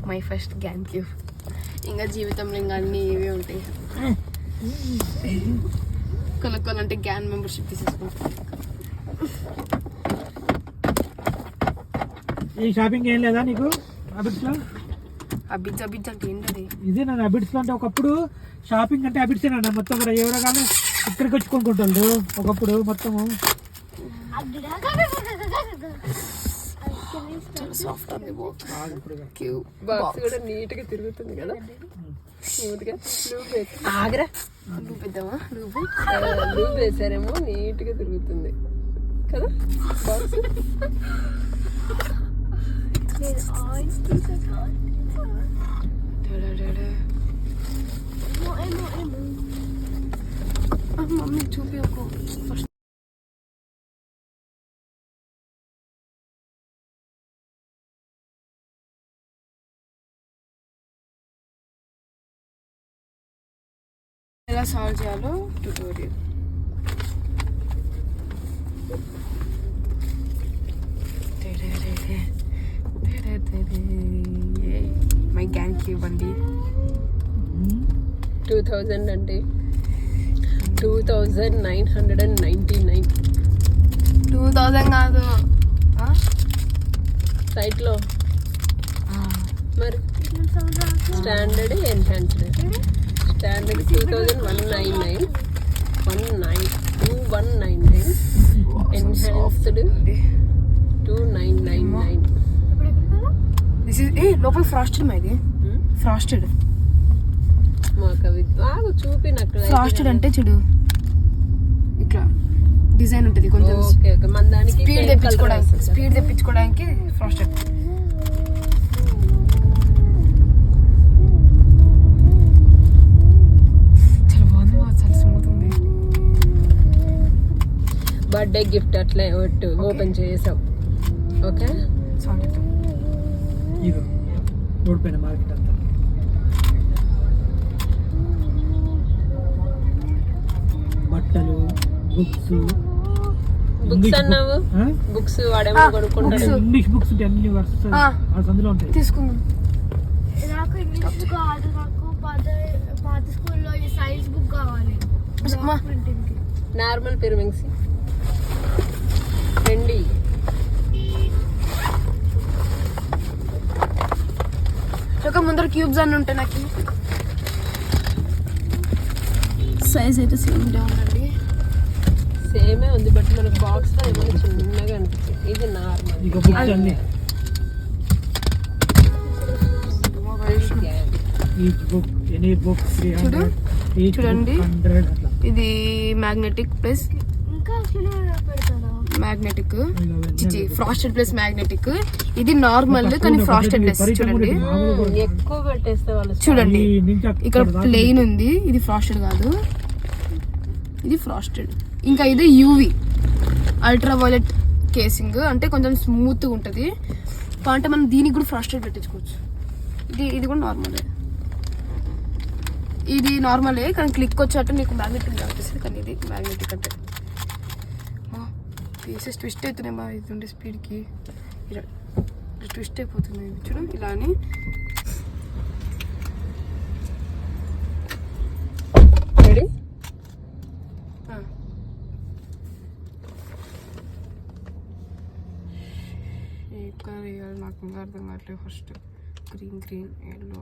My first gain cube. ఇంకా జీవితంలో ఇంకా అన్నీ ఇవే ఉంటాయి. కొనుక్కోవాలంటే గ్యాన్ మెంబర్షిప్ తీసేసుకుంటాం. ఈ షాపింగ్ ఏం లేదా నీకు అబిడ్స్ లో? అబిడ్స్ అంటే ఏంటది? ఇదే నన్ను అబిడ్స్ లో అంటే ఒకప్పుడు షాపింగ్ అంటే అబిడ్స్ ఏనా మొత్తం కూడా ఎవరో కానీ ఇక్కడికి వచ్చి కొనుక్కుంటాడు ఒకప్పుడు మొత్తము. సాఫ్ట్ ఉంది బాక్స్ కూడా నీట్ గా తిరుగుతుంది కదా. ఆగ్రా లూప్ వేద్దామా? లూప్ వేసారేమో నీట్ గా తిరుగుతుంది కదా బాక్స్. మమ్మీ చూపి ఫస్ట్. ఎలా సాల్వ్ చేయాలో ట్యుటోరియల్. మై గ్యాన్ క్యూబ్ అండి. 2000 అండి. 2999. 2000 కాదు సైట్లో. మరి standard enhanced. Standard 2199, 2199, enhanced 2999. This is లోపల ఫ్రాస్టెడ్ ఇది. ఫ్రాస్టెడ్ మాకు చూపి నాకు. ఫ్రాస్టెడ్ అంటే చూడు ఇట్లా డిజైన్ ఉంటుంది కొంచెం. మన దానికి స్పీడ్ తెప్పించుకోవడానికి ఫ్రాస్టెడ్. చాలా బాగుంది, చాలా స్మూత్ ఉంది. బర్త్డే గిఫ్ట్ అట్లా ఓపెన్ చేసాం. ఓకే రోడ్ పైన మార్కెట్ అంతా బట్టలు, బుక్స్ అన్నావు. బుక్స్ వాడేమో కొనుక్కుంటాడు. ఇంగ్లీష్ బుక్స్ అన్ని వరుస అందులో ఉంటాయి. తీసుకుందాం. నాకు ఇంగ్లీష్ కాదు, నాకు పాత స్కూల్లో ఈ సైన్స్ బుక్ కావాలి. నార్మల్ పెరిమింగ్స్ రండి. ఒక ముందర క్యూబ్స్ అన్నీ ఉంటాయి. నాకు సైజ్ అయితే సేమ్ ఉందండి. సేమే ఉంది బట్ మనకు బాక్స్ లో ఏమైనా చిన్నగా అనిపించింది. ఇది నార్మల్. చూడండి ఇది magnetic plus magnetic, frosted plus magnetic. ఇది నార్మల్ కానీ ఫ్రాస్టెడ్ ప్లస్. చూడండి ఎక్కువ పెట్టేస్తే వాళ్ళు. చూడండి ఇక్కడ ప్లెయిన్ ఉంది, ఇది ఫ్రాస్టెడ్ కాదు, ఇది ఫ్రాస్టెడ్. ఇంకా ఇది యూవి అల్ట్రా వైలెట్ కేసింగ్, అంటే కొంచెం స్మూత్ ఉంటుంది. అంటే మనం దీనికి కూడా ఫ్రాస్టెడ్ పెట్టించుకోవచ్చు. ఇది కూడా నార్మలే. ఇది నార్మలే కానీ క్లిక్ వచ్చేటట్టు నీకు మ్యాగ్నెటిక్ కనిపిస్తుంది. కానీ ఇది మ్యాగ్నెటిక్ అంటే పీసెస్ ట్విస్ట్ అవుతున్నాయి. మా ఇది ఉండే స్పీడ్కి ఇలా ట్విస్ట్ అయిపోతుంది. చూడు ఇలా అని. రెడీ? ఏ కలర్ వేయాలి నాకు ఇంకా అర్థం కావట్లేదు. First green, yellow.